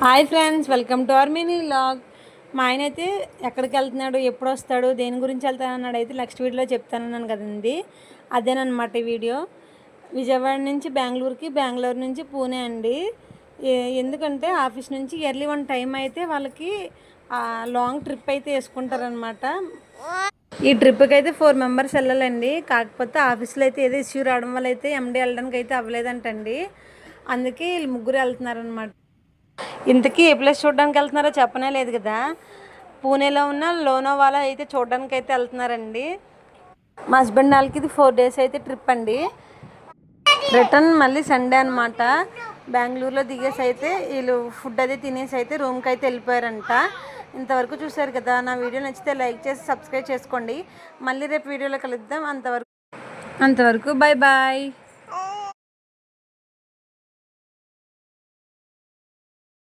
Hi friends, welcome to our mini vlog. మా ఆయన అయితే ఎక్కడికి వెళ్తున్నాడు, ఎప్పుడు వస్తాడు, దేని గురించి వెళ్తాను అన్నాడు అయితే నెక్స్ట్ వీడియోలో చెప్తానన్నాను కదండి. అదేనమాట ఈ వీడియో. విజయవాడ నుంచి బెంగళూరుకి, బెంగళూరు నుంచి పూణే అండి. ఎందుకంటే ఆఫీస్ నుంచి ఎర్లీ వన్ టైం అయితే వాళ్ళకి లాంగ్ ట్రిప్ అయితే వేసుకుంటారనమాట. ఈ ట్రిప్కి అయితే 4 మెంబర్స్ వెళ్ళాలండి. కాకపోతే ఆఫీస్లో అయితే ఏదో ఇష్యూ రావడం వల్ల అయితే ఎండి వెళ్ళడానికి అయితే అవ్వలేదంటండి. అందుకే వీళ్ళు ముగ్గురు వెళ్తున్నారనమాట. ఇంతకీ ఏ ప్లేస్ చూడడానికి వెళ్తున్నారో చెప్పనే లేదు కదా. పూణేలో ఉన్న లోనావాలా అయితే చూడడానికి అయితే వెళ్తున్నారండి. మా హస్బెండ్ వాళ్ళకి ఇది 4 days అయితే ట్రిప్ అండి. రిటర్న్ మళ్ళీ సండే అనమాట. బెంగళూరులో దిగేసి అయితే వీళ్ళు ఫుడ్ అది తినేసి అయితే రూమ్కి అయితే వెళ్ళిపోయారంట. ఇంతవరకు చూసారు కదా. నా వీడియో నచ్చితే లైక్ చేసి సబ్స్క్రైబ్ చేసుకోండి. మళ్ళీ రేపు వీడియోలో కలుద్దాం. అంతవరకు బాయ్ బాయ్.